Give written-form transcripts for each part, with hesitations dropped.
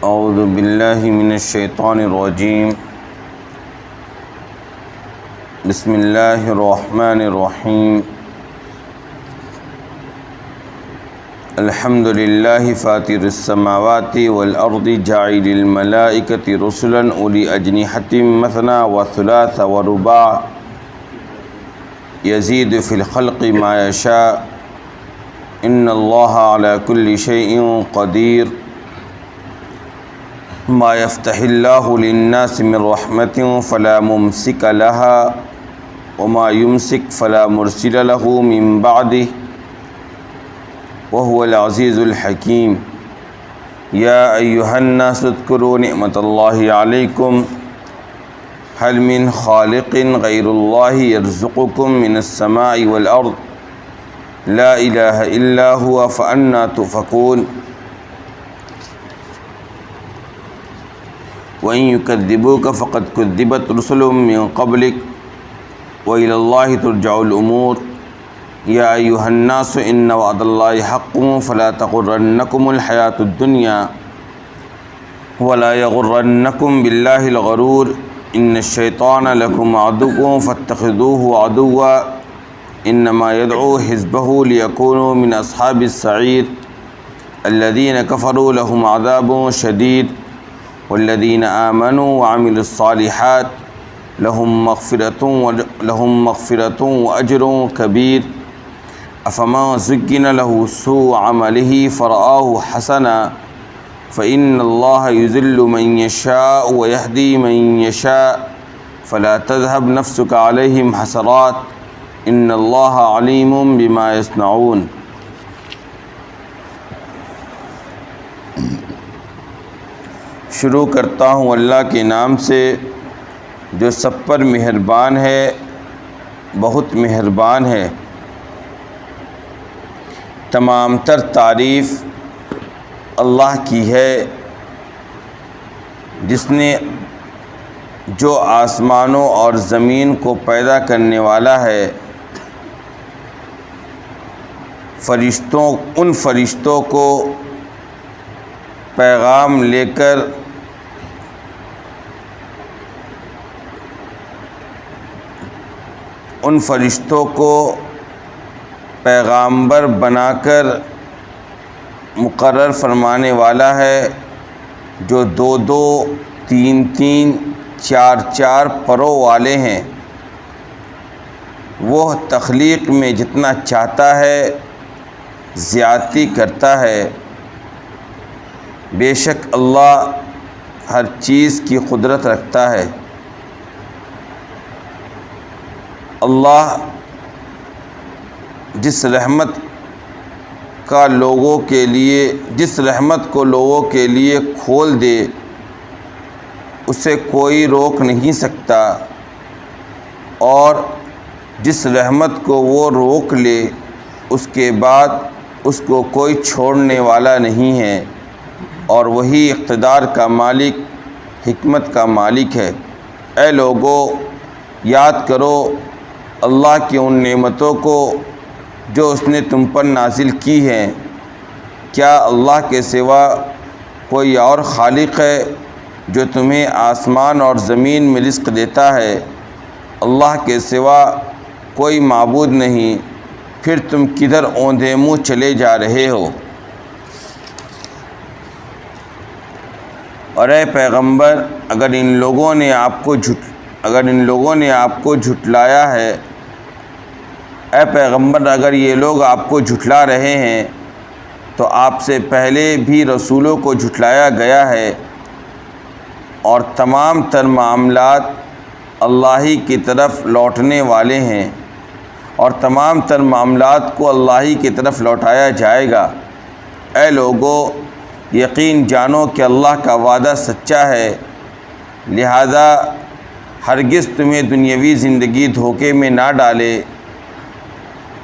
اعوذ باللہ من الشیطان الرجیم بسم اللہ الرحمن الرحیم الحمد للہ فاطر السماوات والارض جاعل الملائکۃ رسلا اولی اجنحۃ مثنی وثلاث ورباع یزید فی الخلق ما یشاء ان اللہ علی کل شیء قدیر ما یفتح اللہ للناس من رحمت فلا ممسک لها وما یمسک فلا مرسل له من بعده وهو العزیز الحکیم یا ایہا الناس اذکروا نعمت اللہ علیکم هل من خالق غیر اللہ یرزقکم من السماء والارض لا الہ الا هو فأنا تؤفکون وَإِن يُكَذِّبُوكَ فَقَدْ كُذِّبَتْ رُسُلٌ مِّن قَبْلِكَ وَإِلَى اللَّهِ تُرْجَعُ الْأُمُورُ يَا أَيُّهَا النَّاسُ إِنَّ وَعْدَ اللَّهِ حَقٌّ فَلَا تَغُرَّنَّكُمُ الْحَيَاةُ الدُّنْيَا وَلَا يَغُرَّنَّكُم بِاللَّهِ الْغَرُورُ إِنَّ الشَّيْطَانَ لَكُمْ عَدُوٌّ فَاتَّخِذُوهُ عَدُوًّا إِنَّمَا يَدْعُو حِزْبَهُ لِيَكُونُوا مِنْ أَصْحَابِ السَّعِيرِ الَّذِينَ كَفَرُوا لَهُمْ عَذَابٌ شَدِيدٌ والذین آمنوا وعملوا الصالحات لهم مغفرۃ واجر کبیر افما زین له سوء عمله فرآہ حسنا فإن اللہ یضل من یشاء ویہدی من یشاء فلا تذهب نفسك علیہم حسرات ان اللہ علیم بما یصنعون۔ شروع کرتا ہوں اللہ کے نام سے جو سب پر مہربان ہے، بہت مہربان ہے۔ تمام تر تعریف اللہ کی ہے جس نے جو آسمانوں اور زمین کو پیدا کرنے والا ہے، ان فرشتوں کو پیغام لے کر ان فرشتوں کو پیغامبر بنا کر مقرر فرمانے والا ہے، جو دو دو تین تین چار چار پروں والے ہیں۔ وہ تخلیق میں جتنا چاہتا ہے زیادتی کرتا ہے۔ بے شک اللہ ہر چیز کی قدرت رکھتا ہے۔ اللہ جس رحمت کو لوگوں کے لیے کھول دے اسے کوئی روک نہیں سکتا، اور جس رحمت کو وہ روک لے اس کے بعد اس کو کوئی چھوڑنے والا نہیں ہے، اور وہی اقتدار کا مالک، حکمت کا مالک ہے۔ اے لوگو، یاد کرو اللہ کی ان نعمتوں کو جو اس نے تم پر نازل کی ہیں۔ کیا اللہ کے سوا کوئی اور خالق ہے جو تمہیں آسمان اور زمین میں رزق دیتا ہے؟ اللہ کے سوا کوئی معبود نہیں، پھر تم کدھر اوندھے منہ چلے جا رہے ہو؟ اور اے پیغمبر، اگر ان لوگوں نے آپ کو جھٹلایا ہے، اے پیغمبر اگر یہ لوگ آپ کو جھٹلا رہے ہیں تو آپ سے پہلے بھی رسولوں کو جھٹلایا گیا ہے، اور تمام تر معاملات اللہ ہی کی طرف لوٹنے والے ہیں، اور تمام تر معاملات کو اللہ ہی کی طرف لوٹایا جائے گا۔ اے لوگو، یقین جانو کہ اللہ کا وعدہ سچا ہے، لہذا ہرگز تمہیں دنیاوی زندگی دھوکے میں نہ ڈالے،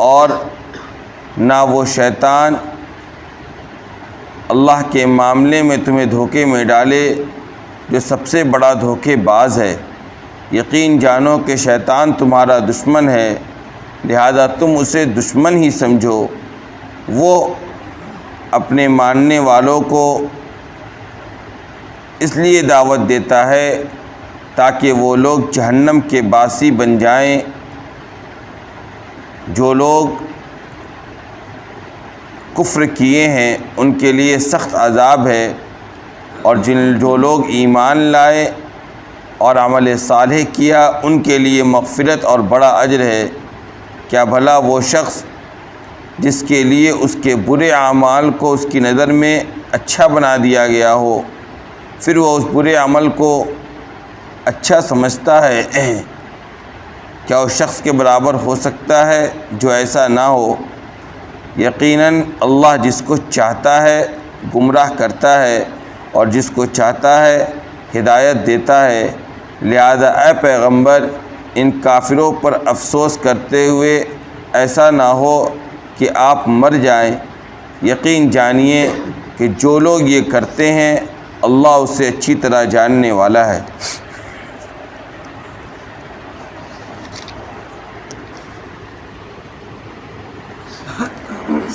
اور نہ وہ شیطان اللہ کے معاملے میں تمہیں دھوکے میں ڈالے جو سب سے بڑا دھوکے باز ہے۔ یقین جانو کہ شیطان تمہارا دشمن ہے، لہذا تم اسے دشمن ہی سمجھو۔ وہ اپنے ماننے والوں کو اس لیے دعوت دیتا ہے تاکہ وہ لوگ جہنم کے باسی بن جائیں۔ جو لوگ کفر کیے ہیں ان کے لیے سخت عذاب ہے، اور جو لوگ ایمان لائے اور عمل صالح کیا ان کے لیے مغفرت اور بڑا اجر ہے۔ کیا بھلا وہ شخص جس کے لیے اس کے برے اعمال کو اس کی نظر میں اچھا بنا دیا گیا ہو، پھر وہ اس برے عمل کو اچھا سمجھتا ہے؟ کیا اس شخص کے برابر ہو سکتا ہے؟ جو ایسا نہ ہو۔ یقیناً اللہ جس کو چاہتا ہے گمراہ کرتا ہے اور جس کو چاہتا ہے ہدایت دیتا ہے۔ لہذا اے پیغمبر ان کافروں پر افسوس کرتے ہوئے ایسا نہ ہو کہ آپ مر جائیں۔ یقین جانیے کہ جو لوگ یہ کرتے ہیں اللہ اسے اچھی طرح جاننے والا ہے۔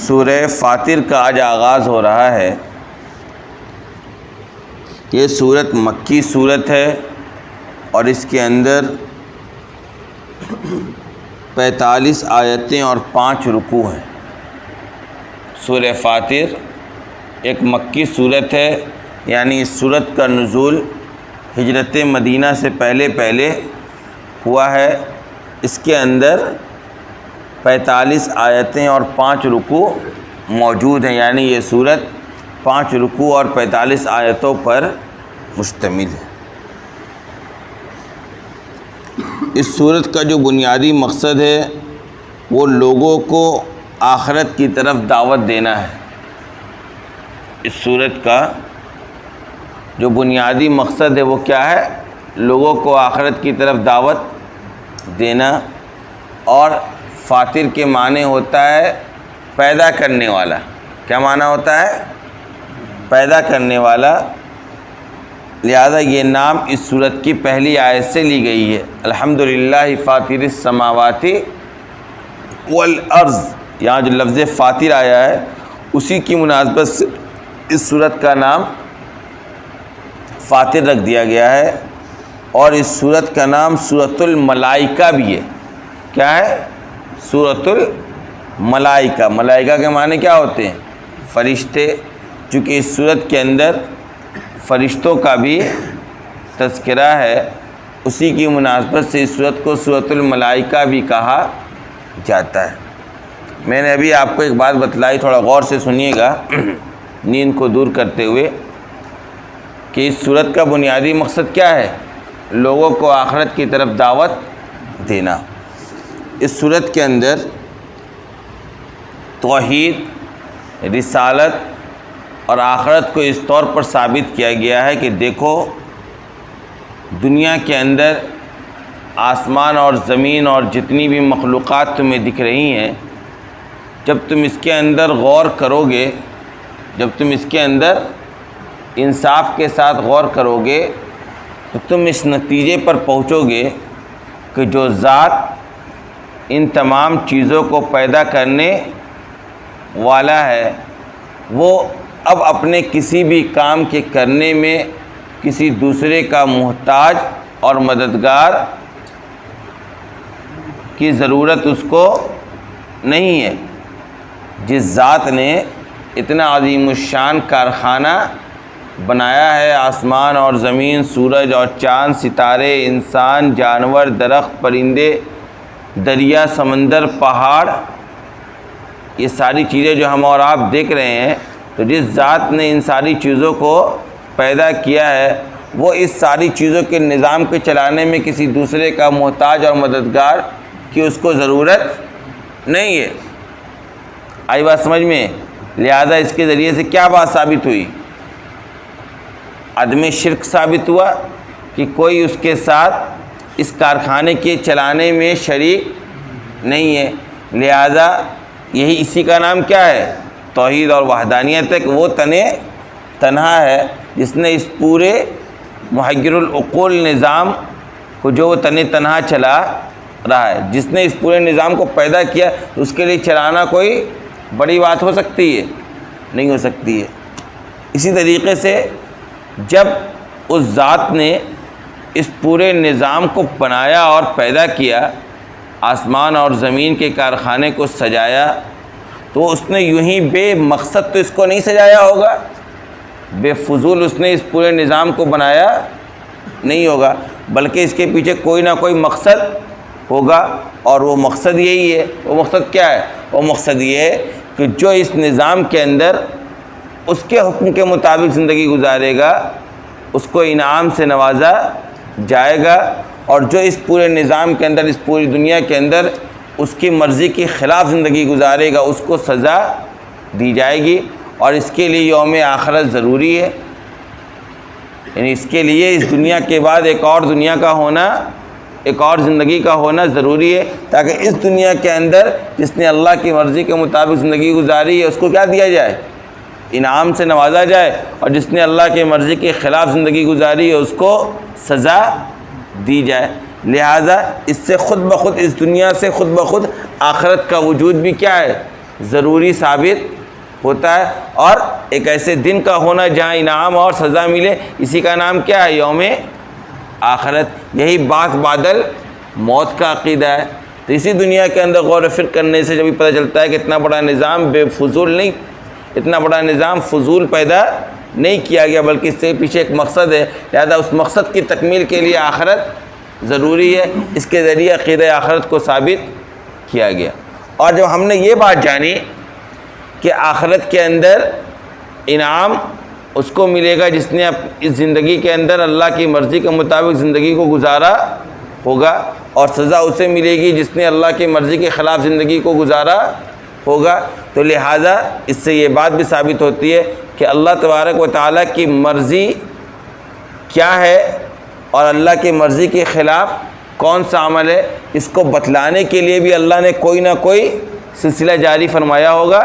سورہ فاطر کا آج آغاز ہو رہا ہے۔ یہ سورت مکی سورت ہے اور اس کے اندر 45 آیتیں اور 5 رکوع ہیں۔ سورہ فاطر ایک مکی سورت ہے، یعنی اس سورت کا نزول ہجرت مدینہ سے پہلے ہوا ہے۔ اس کے اندر 45 آیتیں اور 5 رکوع موجود ہیں، یعنی یہ سورت 5 رکوع اور 45 آیتوں پر مشتمل ہے۔ اس سورت کا جو بنیادی مقصد ہے وہ لوگوں کو آخرت کی طرف دعوت دینا ہے۔ اس سورت کا جو بنیادی مقصد ہے وہ کیا ہے؟ لوگوں کو آخرت کی طرف دعوت دینا۔ اور فاطر کے معنی ہوتا ہے پیدا کرنے والا۔ کیا معنی ہوتا ہے؟ پیدا کرنے والا۔ لہذا یہ نام اس سورت کی پہلی آیت سے لی گئی ہے۔ الحمدللہ فاطر السماوات والارض، یہاں جو لفظ فاطر آیا ہے اسی کی مناسبت سے اس سورت کا نام فاطر رکھ دیا گیا ہے۔ اور اس سورت کا نام سورۃ الملائکہ بھی ہے۔ کیا ہے؟ سورۃ الملائکہ۔ ملائکہ کے معنی کیا ہوتے ہیں؟ فرشتے۔ چونکہ اس سورت کے اندر فرشتوں کا بھی تذکرہ ہے، اسی کی مناسبت سے اس سورت کو سورۃ الملائکہ بھی کہا جاتا ہے۔ میں نے ابھی آپ کو ایک بات بتلائی، تھوڑا غور سے سنیے گا نیند کو دور کرتے ہوئے، کہ اس سورت کا بنیادی مقصد کیا ہے؟ لوگوں کو آخرت کی طرف دعوت دینا۔ اس سورت کے اندر توحید، رسالت اور آخرت کو اس طور پر ثابت کیا گیا ہے کہ دیکھو دنیا کے اندر آسمان اور زمین اور جتنی بھی مخلوقات تمہیں دکھ رہی ہیں، جب تم اس کے اندر غور کرو گے، جب تم اس کے اندر انصاف کے ساتھ غور کرو گے تو تم اس نتیجے پر پہنچو گے کہ جو ذات ان تمام چیزوں کو پیدا کرنے والا ہے وہ اب اپنے کسی بھی کام کے کرنے میں کسی دوسرے کا محتاج اور مددگار کی ضرورت اس کو نہیں ہے۔ جس ذات نے اتنا عظیم الشان کارخانہ بنایا ہے، آسمان اور زمین، سورج اور چاند، ستارے، انسان، جانور، درخت، پرندے، دریا، سمندر، پہاڑ، یہ ساری چیزیں جو ہم اور آپ دیکھ رہے ہیں، تو جس ذات نے ان ساری چیزوں کو پیدا کیا ہے وہ اس ساری چیزوں کے نظام کے چلانے میں کسی دوسرے کا محتاج اور مددگار کی اس کو ضرورت نہیں ہے۔ آئی بات سمجھ میں؟ لہذا اس کے ذریعے سے کیا بات ثابت ہوئی؟ عدم شرک ثابت ہوا کہ کوئی اس کے ساتھ اس کارخانے کے چلانے میں شریک نہیں ہے۔ لہذا یہی اسی کا نام کیا ہے؟ توحید اور وحدانیت ہے، کہ وہ تنہا ہے جس نے اس پورے محیر العقول نظام کو جو وہ تنہا چلا رہا ہے، جس نے اس پورے نظام کو پیدا کیا، اس کے لیے چلانا کوئی بڑی بات ہو سکتی ہے؟ نہیں ہو سکتی ہے۔ اسی طریقے سے جب اس ذات نے اس پورے نظام کو بنایا اور پیدا کیا، آسمان اور زمین کے کارخانے کو سجایا، تو اس نے یوں ہی بے مقصد تو اس کو نہیں سجایا ہوگا، بے فضول اس نے اس پورے نظام کو بنایا نہیں ہوگا، بلکہ اس کے پیچھے کوئی نہ کوئی مقصد ہوگا، اور وہ مقصد یہی ہے۔ وہ مقصد کیا ہے؟ وہ مقصد یہ ہے کہ جو اس نظام کے اندر اس کے حکم کے مطابق زندگی گزارے گا اس کو انعام سے نوازا جائے گا، اور جو اس پورے نظام کے اندر، اس پوری دنیا کے اندر اس کی مرضی کے خلاف زندگی گزارے گا اس کو سزا دی جائے گی، اور اس کے لیے یوم آخرت ضروری ہے۔ یعنی اس کے لیے اس دنیا کے بعد ایک اور دنیا کا ہونا، ایک اور زندگی کا ہونا ضروری ہے، تاکہ اس دنیا کے اندر جس نے اللہ کی مرضی کے مطابق زندگی گزاری ہے اس کو کیا دیا جائے؟ انعام سے نوازا جائے، اور جس نے اللہ کی مرضی کے خلاف زندگی گزاری ہے اس کو سزا دی جائے۔ لہذا اس سے خود بخود، اس دنیا سے خود بخود آخرت کا وجود بھی کیا ہے؟ ضروری ثابت ہوتا ہے، اور ایک ایسے دن کا ہونا جہاں انعام اور سزا ملے، اسی کا نام کیا ہے؟ یوم آخرت۔ یہی بعث بعد الموت کا عقیدہ ہے۔ تو اسی دنیا کے اندر غور و فکر کرنے سے جب پتہ چلتا ہے کہ اتنا بڑا نظام بے فضول نہیں، اتنا بڑا نظام فضول پیدا نہیں کیا گیا، بلکہ اس سے پیچھے ایک مقصد ہے، لہذا اس مقصد کی تکمیل کے لیے آخرت ضروری ہے، اس کے ذریعے عقیدہ آخرت کو ثابت کیا گیا۔ اور جب ہم نے یہ بات جانی کہ آخرت کے اندر انعام اس کو ملے گا جس نے اس زندگی کے اندر اللہ کی مرضی کے مطابق زندگی کو گزارا ہوگا، اور سزا اسے ملے گی جس نے اللہ کی مرضی کے خلاف زندگی کو گزارا ہوگا، تو لہٰذا اس سے یہ بات بھی ثابت ہوتی ہے کہ اللہ تبارک و تعالیٰ کی مرضی کیا ہے اور اللہ کی مرضی کے خلاف کون سا عمل ہے، اس کو بتلانے کے لیے بھی اللہ نے کوئی نہ کوئی سلسلہ جاری فرمایا ہوگا۔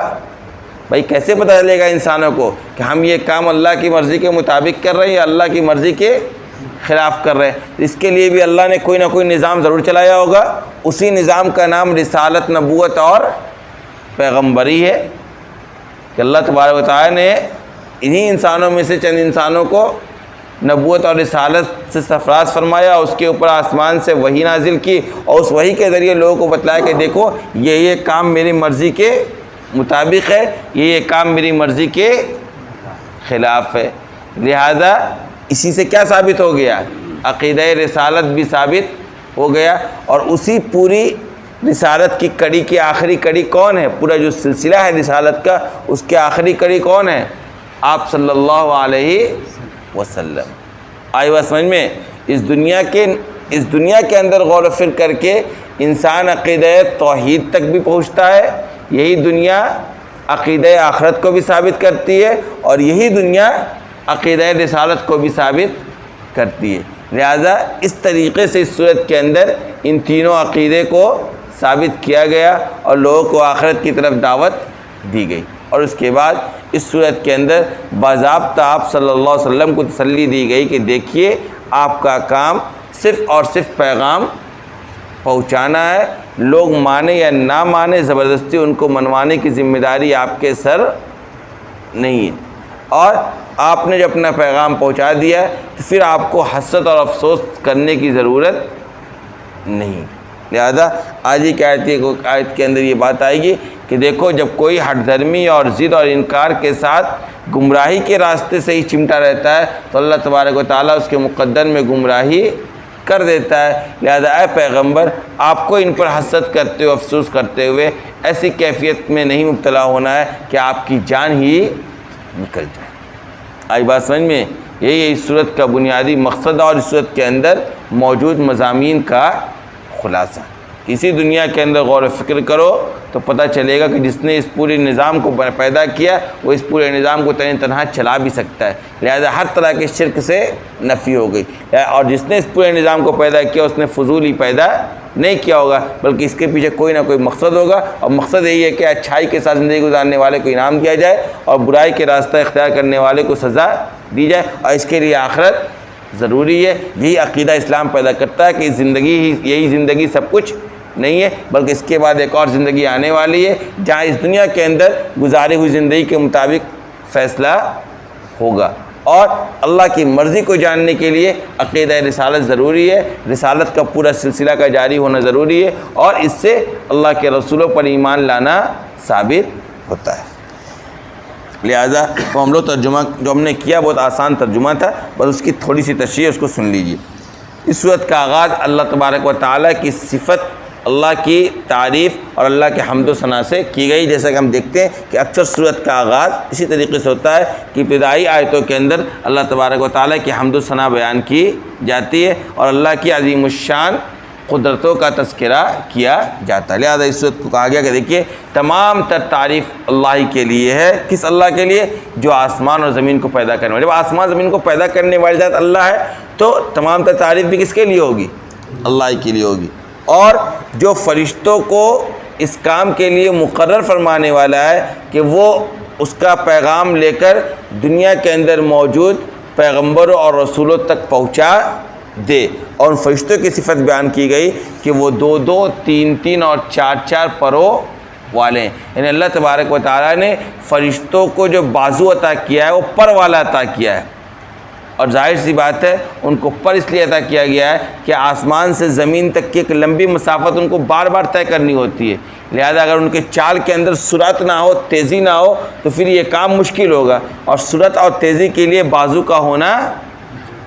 بھائی کیسے پتہ چلے گا انسانوں کو کہ ہم یہ کام اللہ کی مرضی کے مطابق کر رہے ہیں یا اللہ کی مرضی کے خلاف کر رہے ہیں؟ اس کے لیے بھی اللہ نے کوئی نہ کوئی نظام ضرور چلایا ہوگا، اسی نظام کا نام رسالت، نبوت اور پیغمبری ہے، کہ اللہ تبارک و تعالیٰ نے انہی انسانوں میں سے چند انسانوں کو نبوت اور رسالت سے سرفراز فرمایا، اس کے اوپر آسمان سے وحی نازل کی، اور اس وحی کے ذریعے لوگوں کو بتلایا کہ دیکھو یہ کام میری مرضی کے مطابق ہے، یہ کام میری مرضی کے خلاف ہے۔ لہذا اسی سے کیا ثابت ہو گیا؟ عقیدہ رسالت بھی ثابت ہو گیا، اور اسی پوری رسالت کی کڑی کی آخری کڑی کون ہے؟ پورا جو سلسلہ ہے رسالت کا، اس کے آخری کڑی کون ہے؟ آپ صلی اللہ علیہ وسلم۔ آئی بات سمجھ میں؟ اس دنیا کے اندر غور و فکر کر کے انسان عقیدہ توحید تک بھی پہنچتا ہے، یہی دنیا عقیدہ آخرت کو بھی ثابت کرتی ہے، اور یہی دنیا عقیدہ رسالت کو بھی ثابت کرتی ہے۔ لہذا اس طریقے سے اس صورت کے اندر ان تینوں عقیدے کو ثابت کیا گیا، اور لوگوں کو آخرت کی طرف دعوت دی گئی، اور اس کے بعد اس صورت کے اندر باضابطہ آپ صلی اللہ علیہ وسلم کو تسلی دی گئی کہ دیکھیے آپ کا کام صرف اور صرف پیغام پہنچانا ہے، لوگ مانے یا نہ مانے زبردستی ان کو منوانے کی ذمہ داری آپ کے سر نہیں ہے، اور آپ نے جب اپنا پیغام پہنچا دیا تو پھر آپ کو حسرت اور افسوس کرنے کی ضرورت نہیں۔ لہذا آج ہی آیت کے اندر یہ بات آئے گی کہ دیکھو جب کوئی ہٹ دھرمی اور ضد اور انکار کے ساتھ گمراہی کے راستے سے ہی چمٹا رہتا ہے تو اللہ تبارک و تعالیٰ اس کے مقدر میں گمراہی کر دیتا ہے۔ لہذا اے پیغمبر آپ کو ان پر حسرت کرتے ہوئے، افسوس کرتے ہوئے ایسی کیفیت میں نہیں مبتلا ہونا ہے کہ آپ کی جان ہی نکل جائے۔ آئی بات سمجھ میں؟ یہی اس صورت کا بنیادی مقصد اور اس صورت کے اندر موجود مضامین کا خلاصہ۔ اسی دنیا کے اندر غور و فکر کرو تو پتہ چلے گا کہ جس نے اس پورے نظام کو پیدا کیا وہ اس پورے نظام کو تنہا چلا بھی سکتا ہے، لہذا ہر طرح کے شرک سے نفی ہو گئی، اور جس نے اس پورے نظام کو پیدا کیا اس نے فضول ہی پیدا نہیں کیا ہوگا، بلکہ اس کے پیچھے کوئی نہ کوئی مقصد ہوگا، اور مقصد یہی ہے کہ اچھائی کے ساتھ زندگی گزارنے والے کو انعام دیا جائے اور برائی کے راستہ اختیار کرنے والے کو سزا دی جائے، اور اس کے لیے آخرت ضروری ہے۔ یہی عقیدہ اسلام پیدا کرتا ہے کہ یہی زندگی سب کچھ نہیں ہے، بلکہ اس کے بعد ایک اور زندگی آنے والی ہے جہاں اس دنیا کے اندر گزاری ہوئی زندگی کے مطابق فیصلہ ہوگا۔ اور اللہ کی مرضی کو جاننے کے لیے عقیدہ رسالت ضروری ہے، رسالت کا پورا سلسلہ کا جاری ہونا ضروری ہے، اور اس سے اللہ کے رسولوں پر ایمان لانا ثابت ہوتا ہے۔ لہذا تو ہم لوگ ترجمہ جو ہم نے کیا بہت آسان ترجمہ تھا، بس اس کی تھوڑی سی تشریح اس کو سن لیجیے۔ اس صورت کا آغاز اللہ تبارک و تعالیٰ کی صفت، اللہ کی تعریف اور اللہ کے حمد و ثنا سے کی گئی۔ جیسا کہ ہم دیکھتے ہیں کہ اکثر صورت کا آغاز اسی طریقے سے ہوتا ہے کہ ابتدائی آیتوں کے اندر اللہ تبارک و تعالیٰ کی حمد و ثنا بیان کی جاتی ہے اور اللہ کی عظیم الشان قدرتوں کا تذکرہ کیا جاتا ہے۔ لہذا اس صورت کو کہا گیا کہ دیکھیے تمام تر تعریف اللہ ہی کے لیے ہے۔ کس اللہ کے لیے؟ جو آسمان اور زمین کو پیدا کرنے والے۔ جب آسمان زمین کو پیدا کرنے والی ذات اللہ ہے تو تمام تر تعریف بھی کس کے لیے ہوگی؟ اللہ ہی کے لیے ہوگی۔ اور جو فرشتوں کو اس کام کے لیے مقرر فرمانے والا ہے کہ وہ اس کا پیغام لے کر دنیا کے اندر موجود پیغمبروں اور رسولوں تک پہنچا دے، اور ان فرشتوں کی صفت بیان کی گئی کہ وہ 2 3 اور 4 پروں والے ہیں۔ یعنی اللہ تبارک و تعالیٰ نے فرشتوں کو جو بازو عطا کیا ہے وہ پر والا عطا کیا ہے، اور ظاہر سی بات ہے ان کو پر اس لیے عطا کیا گیا ہے کہ آسمان سے زمین تک کی ایک لمبی مسافت ان کو بار بار طے کرنی ہوتی ہے۔ لہذا اگر ان کے چال کے اندر سرعت نہ ہو، تیزی نہ ہو، تو پھر یہ کام مشکل ہوگا، اور سرعت اور تیزی کے لیے بازو کا ہونا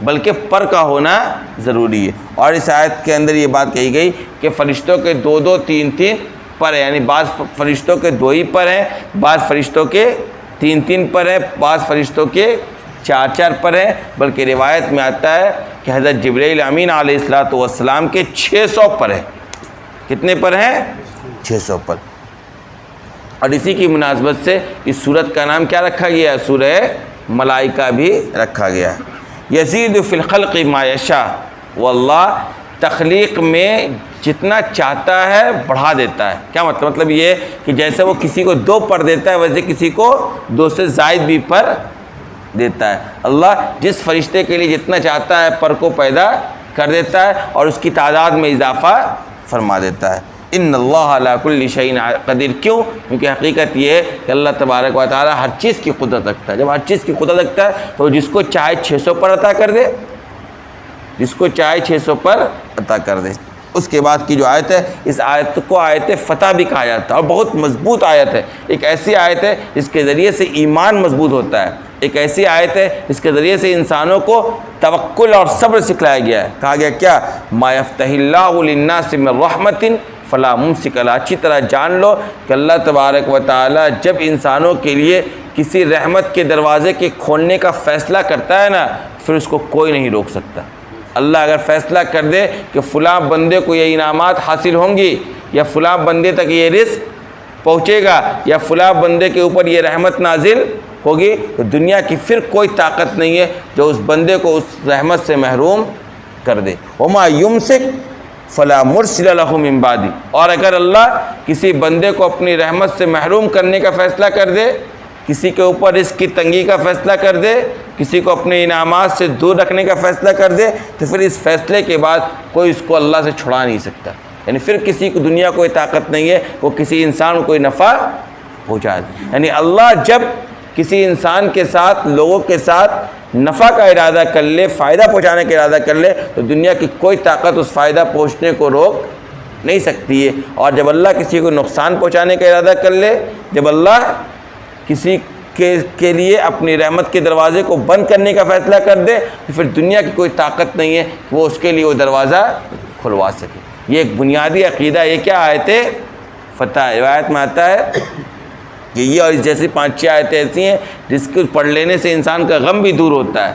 بلکہ پر کا ہونا ضروری ہے۔ اور اس آیت کے اندر یہ بات کہی گئی کہ فرشتوں کے 2 3 پر ہیں، یعنی بعض فرشتوں کے 2 ہی پر ہیں، بعض فرشتوں کے 3 پر ہیں، بعض فرشتوں کے 4 پر ہیں، بلکہ روایت میں آتا ہے کہ حضرت جبرائیل امین علیہ السلام کے 600 پر ہیں۔ کتنے پر ہیں؟ 600 پر۔ اور اسی کی مناسبت سے اس سورت کا نام کیا رکھا گیا ہے؟ سورہ ملائکہ بھی رکھا گیا ہے۔ یزید فی الخلق ما یشاء، واللہ تخلیق میں جتنا چاہتا ہے بڑھا دیتا ہے۔ کیا مطلب یہ کہ جیسے وہ کسی کو 2 پر دیتا ہے ویسے کسی کو 2 سے زائد بھی پر دیتا ہے۔ اللہ جس فرشتے کے لیے جتنا چاہتا ہے پر کو پیدا کر دیتا ہے اور اس کی تعداد میں اضافہ فرما دیتا ہے۔ ان اللہ علی کل شیء قدیر، کیوں؟ کیونکہ حقیقت یہ ہے کہ اللہ تبارک و تعالیٰ ہر چیز کی قدرت رکھتا ہے۔ جب ہر چیز کی قدرت رکھتا ہے تو جس کو چاہے 600 پر عطا کر دے، جس کو چاہے 600 پر عطا کر دے۔ اس کے بعد کی جو آیت ہے، اس آیت کو آیت فتح بھی کہا جاتا ہے، اور بہت مضبوط آیت ہے۔ ایک ایسی آیت ہے جس کے ذریعے سے ایمان مضبوط ہوتا ہے، ایک ایسی آیت ہے جس کے ذریعے سے انسانوں کو توکل اور صبر سکھلایا گیا ہے۔ کہا گیا کیا؟ ما یفتح اللہ للناس من رحمت فلا ممسک لہا۔ اچھی طرح جان لو کہ اللہ تبارک و تعالیٰ جب انسانوں کے لیے کسی رحمت کے دروازے کے کھولنے کا فیصلہ کرتا ہے نا، پھر اس کو کوئی نہیں روک سکتا۔ اللہ اگر فیصلہ کر دے کہ فلاں بندے کو یہ انعامات حاصل ہوں گی، یا فلاں بندے تک یہ رزق پہنچے گا، یا فلاں بندے کے اوپر یہ رحمت نازل ہوگی، تو دنیا کی پھر کوئی طاقت نہیں ہے جو اس بندے کو اس رحمت سے محروم کر دے۔ وما یمسک فلا مرسل لہ من بعدہ۔ اور اگر اللہ کسی بندے کو اپنی رحمت سے محروم کرنے کا فیصلہ کر دے، کسی کے اوپر رزق کی تنگی کا فیصلہ کر دے، کسی کو اپنے انعامات سے دور رکھنے کا فیصلہ کر دے، تو پھر اس فیصلے کے بعد کوئی اس کو اللہ سے چھڑا نہیں سکتا۔ یعنی پھر کسی کو دنیا کوئی طاقت نہیں ہے وہ کسی انسان کو کوئی نفع پہنچا دے۔ یعنی اللہ جب کسی انسان کے ساتھ، لوگوں کے ساتھ نفع کا ارادہ کر لے، فائدہ پہنچانے کا ارادہ کر لے، تو دنیا کی کوئی طاقت اس فائدہ پہنچنے کو روک نہیں سکتی ہے۔ اور جب اللہ کسی کو نقصان پہنچانے کا ارادہ کر لے، جب اللہ کسی کے لیے اپنی رحمت کے دروازے کو بند کرنے کا فیصلہ کر دے، تو پھر دنیا کی کوئی طاقت نہیں ہے کہ وہ اس کے لیے وہ دروازہ کھلوا سکے۔ یہ ایک بنیادی عقیدہ، یہ کیا آیت فتح ہے۔ روایت میں آتا ہے کہ یہ اور اس جیسی 5-6 آیتیں ایسی ہیں جس کو پڑھ لینے سے انسان کا غم بھی دور ہوتا ہے۔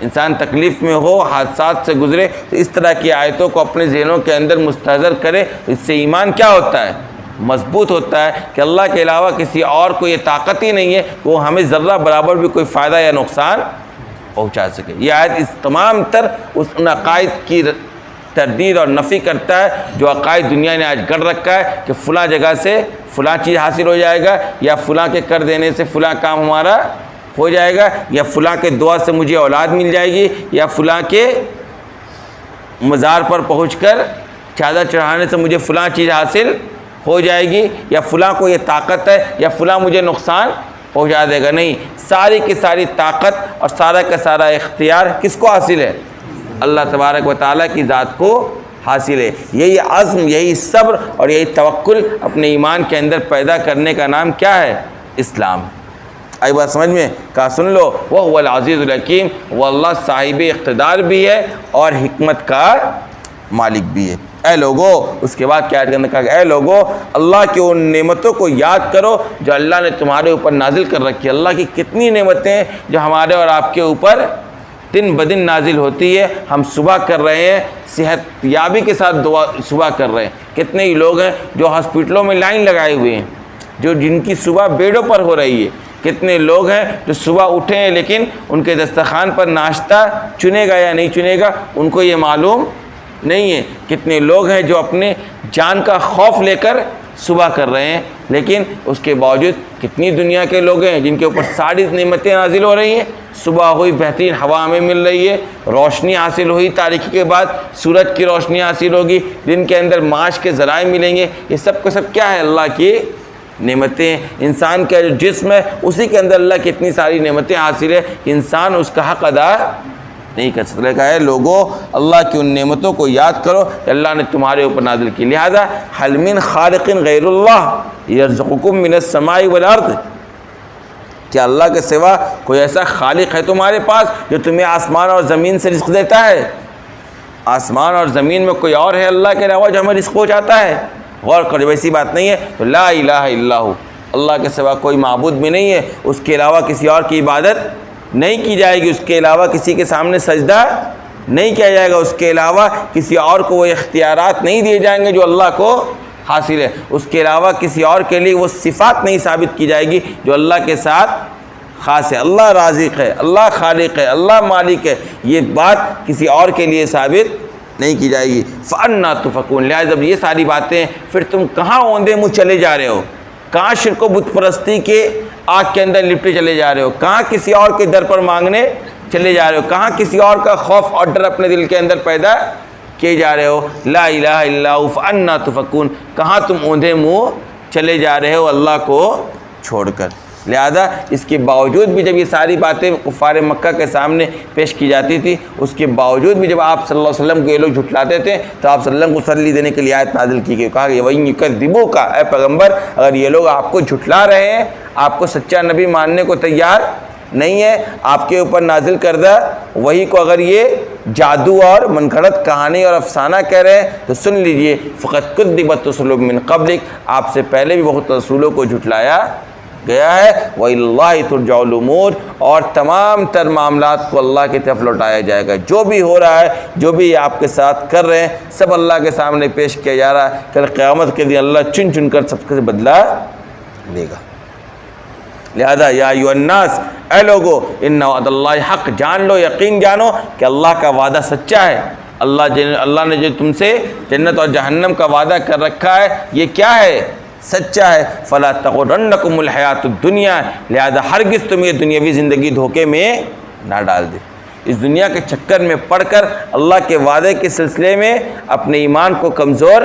انسان تکلیف میں ہو، حادثات سے گزرے، تو اس طرح کی آیتوں کو اپنے ذہنوں کے اندر مستحضر کرے، اس سے ایمان کیا ہوتا ہے؟ مضبوط ہوتا ہے کہ اللہ کے علاوہ کسی اور کو یہ طاقت ہی نہیں ہے وہ ہمیں ذرہ برابر بھی کوئی فائدہ یا نقصان پہنچا سکے۔ یہ آیت اس تمام تر ان عقائد کی تردید اور نفی کرتا ہے جو عقائد دنیا نے آج گڑھ رکھا ہے کہ فلاں جگہ سے فلاں چیز حاصل ہو جائے گا، یا فلاں کے کر دینے سے فلاں کام ہمارا ہو جائے گا، یا فلاں کے دعا سے مجھے اولاد مل جائے گی، یا فلاں کے مزار پر پہنچ کر چادر چڑھانے سے مجھے فلاں چیز حاصل ہو جائے گی، یا فلاں کو یہ طاقت ہے، یا فلاں مجھے نقصان پہنچا دے گا، نہیں، ساری کی ساری طاقت اور سارا کا سارا اختیار کس کو حاصل ہے؟ اللہ تبارک و تعالیٰ کی ذات کو حاصل ہے۔ یہی عزم، یہی صبر اور یہی توکل اپنے ایمان کے اندر پیدا کرنے کا نام کیا ہے؟ اسلام۔ آئی بات سمجھ میں؟ کہا سن لو، وہ العزیز الحکیم، وہ اللہ صاحب اقتدار بھی ہے اور حکمت کا مالک بھی ہے۔ اے لوگو، اس کے بعد کیا کہا؟ اے لوگو، اللہ کی ان نعمتوں کو یاد کرو جو اللہ نے تمہارے اوپر نازل کر رکھی ہے۔ اللہ کی کتنی نعمتیں ہیں جو ہمارے اور آپ کے اوپر دن بدن نازل ہوتی ہے۔ ہم صبح کر رہے ہیں، صحت یابی کے ساتھ دعا صبح کر رہے ہیں۔ کتنے ہی لوگ ہیں جو ہاسپٹلوں میں لائن لگائے ہوئے ہیں، جو جن کی صبح بیڈوں پر ہو رہی ہے۔ کتنے لوگ ہیں جو صبح اٹھے ہیں لیکن ان کے دسترخوان پر ناشتہ چنے گا یا نہیں چنے گا ان کو یہ معلوم نہیں ہے۔ کتنے لوگ ہیں جو اپنے جان کا خوف لے کر صبح کر رہے ہیں، لیکن اس کے باوجود کتنی دنیا کے لوگ ہیں جن کے اوپر ساری نعمتیں نازل ہو رہی ہیں۔ صبح ہوئی، بہترین ہوا ہمیں مل رہی ہے، روشنی حاصل ہوئی، تاریکی کے بعد سورج کی روشنی حاصل ہوگی، دن کے اندر معاش کے ذرائع ملیں گے۔ یہ سب کا سب کیا ہے؟ اللہ کی نعمتیں۔ انسان کا جو جسم ہے اسی کے اندر اللہ کی اتنی ساری نعمتیں حاصل ہے کہ انسان اس کا حق ادا نہیں کر سکتا۔ کہا ہے لوگوں، اللہ کی ان نعمتوں کو یاد کرو کہ اللہ نے تمہارے اوپر نازل کی۔ لہذا حل من خالق غیر اللہ یرزقکم من السماء والارض، کیا اللہ کے سوا کوئی ایسا خالق ہے تمہارے پاس جو تمہیں آسمان اور زمین سے رزق دیتا ہے؟ آسمان اور زمین میں کوئی اور ہے اللہ کے علاوہ جو ہمیں رزق پہنچاتا ہے؟ غور کرو، ویسی بات نہیں ہے تو لا الہ الا ہو، اللہ کے سوا کوئی معبود بھی نہیں ہے، اس کے علاوہ کسی اور کی عبادت نہیں کی جائے گی، اس کے علاوہ کسی کے سامنے سجدہ نہیں کیا جائے گا، اس کے علاوہ کسی اور کو وہ اختیارات نہیں دیے جائیں گے جو اللہ کو حاصل ہے، اس کے علاوہ کسی اور کے لیے وہ صفات نہیں ثابت کی جائے گی جو اللہ کے ساتھ خاص ہے۔ اللہ رازق ہے، اللہ خالق ہے، اللہ مالک ہے، یہ بات کسی اور کے لیے ثابت نہیں کی جائے گی۔ فَأَنَّا تُؤْفَكُونَ، لہٰذا جب یہ ساری باتیں پھر تم کہاں اوندے منہ چلے جا رہے ہو؟ کہاں شرک و بت پرستی کے آگ کے اندر لپٹے چلے جا رہے ہو؟ کہاں کسی اور کے در پر مانگنے چلے جا رہے ہو؟ کہاں کسی اور کا خوف اور ڈر اپنے دل کے اندر پیدا کیے جا رہے ہو؟ لا الہ الا ہو فَأَنَّا تُؤْفَكُونَ، کہاں تم اوندے منہ چلے جا رہے ہو اللہ کو چھوڑ کر؟ لہذا اس کے باوجود بھی جب یہ ساری باتیں کفار مکہ کے سامنے پیش کی جاتی تھی، اس کے باوجود بھی جب آپ صلی اللہ علیہ وسلم کو یہ لوگ جھٹلاتے تھے تو آپ صلی اللہ علیہ وسلم کو تسلی دینے کے لیے آیت نازل کی گئی، کہا کہ وَإِن يُكَذِّبُوكَ، اے پیغمبر اگر یہ لوگ آپ کو جھٹلا رہے ہیں، آپ کو سچا نبی ماننے کو تیار نہیں ہے، آپ کے اوپر نازل کردہ وحی کو اگر یہ جادو اور من گھڑت کہانی اور افسانہ کہہ رہے ہیں تو سن لیجئے فَقَدْ كُذِّبَتْ رُسُلٌ مِّن قَبْلِكَ، آپ سے پہلے بھی بہت رسولوں کو جھٹلایا گیا ہے، وَإِلَى اللَّهِ تُرْجَعُ الْأُمُورُ، اور تمام تر معاملات کو اللہ کی طرف لوٹایا جائے گا۔ جو بھی ہو رہا ہے، جو بھی آپ کے ساتھ کر رہے ہیں، سب اللہ کے سامنے پیش کیا جا رہا ہے۔ کل قیامت کے دن اللہ چن چن کر سب سے بدلہ لے گا۔ لہذا یا ایھا الناس، اے لوگو، ان وعد اللہ حق، جان لو، یقین جانو کہ اللہ کا وعدہ سچا ہے۔ اللہ نے جو تم سے جنت اور جہنم کا وعدہ کر رکھا ہے یہ کیا ہے؟ سچا ہے۔ فلا تغرنکم الحیات الدنیا، لہذا ہرگز تم یہ دنیاوی زندگی دھوکے میں نہ ڈال دے۔ اس دنیا کے چکر میں پڑ کر اللہ کے وعدے کے سلسلے میں اپنے ایمان کو کمزور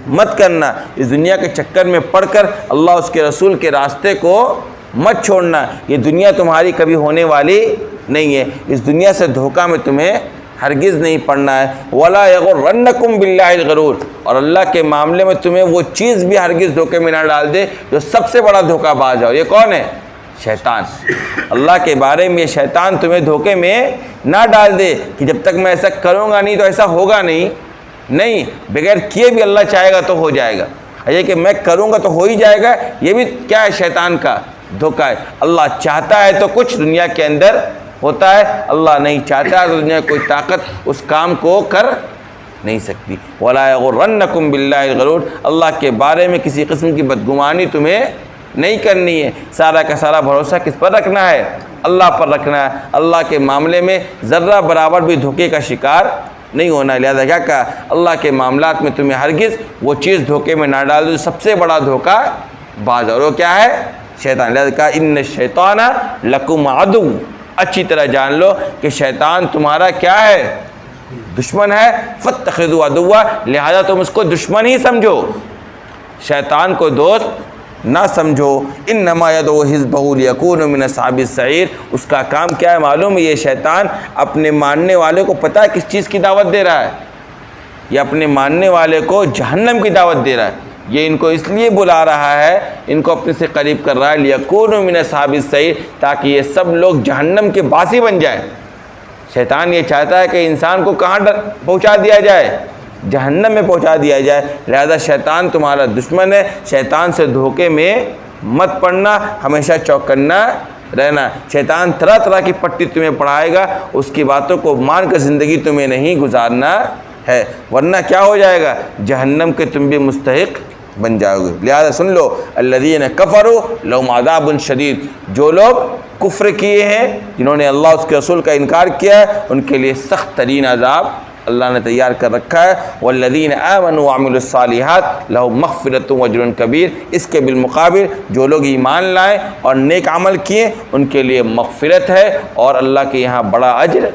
مت کرنا، اس دنیا کے چکر میں پڑ کر اللہ اس کے رسول کے راستے کو مت چھوڑنا۔ یہ دنیا تمہاری کبھی ہونے والی نہیں ہے، اس دنیا سے دھوکہ میں تمہیں ہرگز نہیں پڑنا ہے۔ وَلَا يَغُرَّنَّكُمْ بِاللَّهِ الْغَرُورُ، اور اللہ کے معاملے میں تمہیں وہ چیز بھی ہرگز دھوکے میں نہ ڈال دے جو سب سے بڑا دھوکہ باز ہے۔ یہ کون ہے؟ شیطان۔ اللہ کے بارے میں شیطان تمہیں دھوکے میں نہ ڈال دے کہ جب تک میں ایسا کروں گا نہیں تو ایسا ہوگا نہیں، بغیر کیے بھی اللہ چاہے گا تو ہو جائے گا، یہ کہ میں کروں گا تو ہو ہی جائے گا، یہ بھی کیا ہے؟ شیطان کا دھوکہ ہے۔ اللہ چاہتا ہے تو کچھ دنیا کے اندر ہوتا ہے، اللہ نہیں چاہتا تو دنیا کوئی طاقت اس کام کو کر نہیں سکتی۔ وَلَا يَغُرَّنَّكُمْ بِاللَّهِ الْغَرُورُ، اللہ کے بارے میں کسی قسم کی بدگمانی تمہیں نہیں کرنی ہے۔ سارا کا سارا بھروسہ کس پر رکھنا ہے؟ اللہ پر رکھنا ہے۔ اللہ کے معاملے میں ذرہ برابر بھی دھوکے کا شکار نہیں ہونا۔ لہذا کیا کہا؟ اللہ کے معاملات میں تمہیں ہرگز وہ چیز دھوکے میں نہ ڈال دو جو سب سے بڑا دھوکہ باز ہے، اور وہ کیا ہے؟ شیطان۔ لہذا کہا ان الشیطان لکم عدو، اچھی طرح جان لو کہ شیطان تمہارا کیا ہے؟ دشمن ہے۔ فاتخذوا عدوا، لہذا تم اس کو دشمن ہی سمجھو، شیطان کو دوست نہ سمجھو انما یدعو حزبہ لیکونوا من اصحاب السعیر، اس کا کام کیا ہے معلوم ہے؟ یہ شیطان اپنے ماننے والے کو پتہ ہے کس چیز کی دعوت دے رہا ہے؟ یہ اپنے ماننے والے کو جہنم کی دعوت دے رہا ہے۔ یہ ان کو اس لیے بلا رہا ہے، ان کو اپنے سے قریب کر رہا ہے لیکونوا من اصحاب السعیر، تاکہ یہ سب لوگ جہنم کے باسی بن جائیں۔ شیطان یہ چاہتا ہے کہ انسان کو کہاں پہنچا دیا جائے؟ جہنم میں پہنچا دیا جائے۔ لہذا شیطان تمہارا دشمن ہے، شیطان سے دھوکے میں مت پڑنا، ہمیشہ چوکنا رہنا۔ شیطان طرح طرح کی پٹی تمہیں پڑھائے گا، اس کی باتوں کو مان کر زندگی تمہیں نہیں گزارنا ہے، ورنہ کیا ہو جائے گا؟ جہنم کے تم بھی مستحق بن جاؤ گے۔ لہذا سن لو، الذین کفروا لہم عذاب شدید، جو لوگ کفر کیے ہیں، جنہوں نے اللہ اس کے رسول کا انکار کیا ہے، ان کے لیے سخت ترین عذاب اللہ نے تیار کر رکھا ہے۔ والذین آمنوا وعملوا الصالحات لہم مغفرۃ واجر کبیر، اس کے بالمقابل جو لوگ ایمان لائے اور نیک عمل کیے ان کے لیے مغفرت ہے اور اللہ کے یہاں بڑا اجر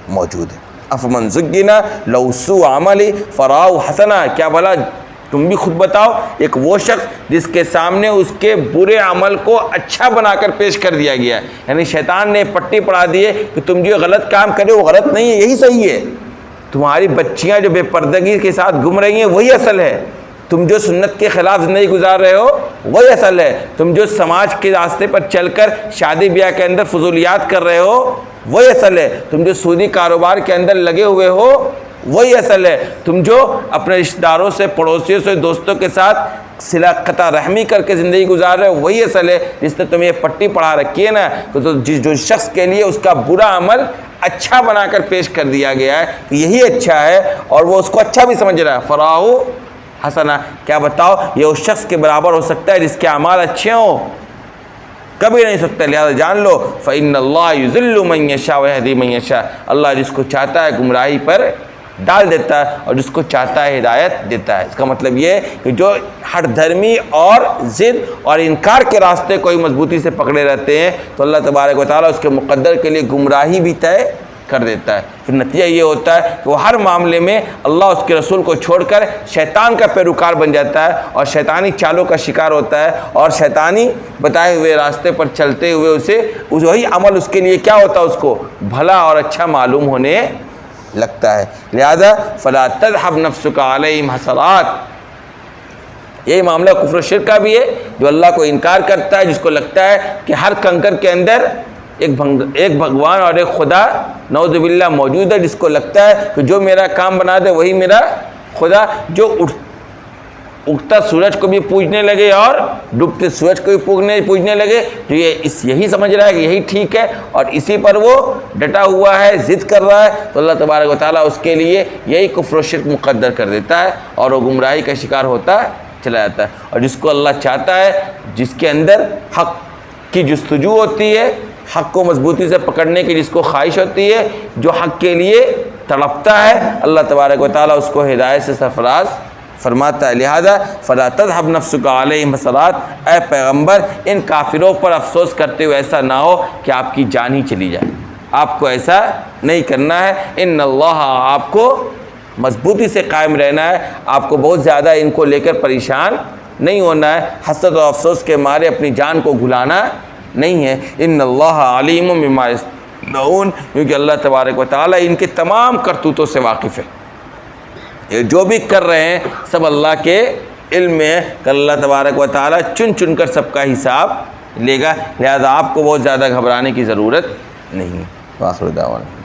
موجود ہے۔ افمن زین لہ سوء عملہ فرآہ حسنا، کیا بھلا تم بھی خود بتاؤ، ایک وہ شخص جس کے سامنے اس کے برے عمل کو اچھا بنا کر پیش کر دیا گیا ہے، یعنی شیطان نے پٹی پڑھا دی ہے کہ تم جو غلط کام کرے وہ غلط نہیں ہے، یہی صحیح ہے۔ تمہاری بچیاں جو بے پردگی کے ساتھ گم رہی ہیں وہی اصل ہے، تم جو سنت کے خلاف زندگی گزار رہے ہو وہی اصل ہے، تم جو سماج کے راستے پر چل کر شادی بیاہ کے اندر فضولیات کر رہے ہو وہی اصل ہے، تم جو سودی کاروبار کے اندر لگے ہوئے ہو وہی اصل ہے، تم جو اپنے رشتہ داروں سے، پڑوسیوں سے، دوستوں کے ساتھ صلہ قطع رحمی کر کے زندگی گزار رہے ہو وہی اصل ہے۔ جس نے تمہیں یہ پٹی پڑھا رکھی ہے نا، تو جو شخص کے لیے اس کا برا عمل اچھا بنا کر پیش کر دیا گیا ہے کہ یہی اچھا ہے اور وہ اس کو اچھا بھی سمجھ رہا ہے، فراہ حسنا، کیا بتاؤ یہ اس شخص کے برابر ہو سکتا ہے جس کے اعمال اچھے ہوں؟ کبھی نہیں سکتا۔ لہذا جان لو فإن اللہ یضل من یشاء ویہدی من یشاء، اللہ جس کو چاہتا ہے گمراہی پر ڈال دیتا ہے اور جس کو چاہتا ہے ہدایت دیتا ہے۔ اس کا مطلب یہ ہے کہ جو ہر دھرمی اور ضد اور انکار کے راستے کو ہی مضبوطی سے پکڑے رہتے ہیں تو اللہ تبارک و تعالیٰ اس کے مقدر کے لیے گمراہی بھی طے کر دیتا ہے۔ پھر نتیجہ یہ ہوتا ہے کہ وہ ہر معاملے میں اللہ اس کے رسول کو چھوڑ کر شیطان کا پیروکار بن جاتا ہے اور شیطانی چالوں کا شکار ہوتا ہے اور شیطانی بتائے ہوئے راستے پر چلتے ہوئے اسے وہی عمل اس کے لیے کیا ہوتا ہے، اس کو بھلا اور اچھا معلوم ہونے لگتا ہے۔ لہذا فلا تذهب نفسك علیہم حسرات، یہی معاملہ کفر و شرک کا بھی ہے، جو اللہ کو انکار کرتا ہے، جس کو لگتا ہے کہ ہر کنکر کے اندر ایک بھگوان اور ایک خدا نعوذ باللہ موجود ہے، جس کو لگتا ہے کہ جو میرا کام بنا دے وہی میرا خدا، جو اگتا سورج کو بھی پوجنے لگے اور ڈوبتے سورج کو بھی پوجنے لگے، جو یہی سمجھ رہا ہے کہ یہی ٹھیک ہے اور اسی پر وہ ڈٹا ہوا ہے، ضد کر رہا ہے، تو اللہ تبارک و تعالیٰ اس کے لیے یہی کفر و شرک مقدر کر دیتا ہے اور وہ گمراہی کا شکار ہوتا چلا جاتا ہے۔ اور جس کو اللہ چاہتا ہے، جس کے اندر حق کی جستجو ہوتی ہے، حق کو مضبوطی سے پکڑنے کی جس کو خواہش ہوتی ہے، جو حق کے لیے تڑپتا ہے، اللہ تبارک و تعالیٰ اس کو ہدایت سے سرفراز فرماتا ہے۔ لہذا فلا تذهب نفسك علیہم حسرات، اے پیغمبر ان کافروں پر افسوس کرتے ہوئے ایسا نہ ہو کہ آپ کی جان ہی چلی جائے، آپ کو ایسا نہیں کرنا ہے۔ ان اللہ، آپ کو مضبوطی سے قائم رہنا ہے، آپ کو بہت زیادہ ان کو لے کر پریشان نہیں ہونا ہے، حسرت اور افسوس کے مارے اپنی جان کو گھلانا نہیں ہے۔ ان اللہ علیم بما یصنعون، کیونکہ اللہ تبارک و تعالیٰ ان کے تمام کرتوتوں سے واقف ہے، یہ جو بھی کر رہے ہیں سب اللہ کے علم میں ہے کہ اللہ تبارک و تعالیٰ چن چن کر سب کا حساب لے گا، لہذا آپ کو بہت زیادہ گھبرانے کی ضرورت نہیں ہے۔ آخر دعوانا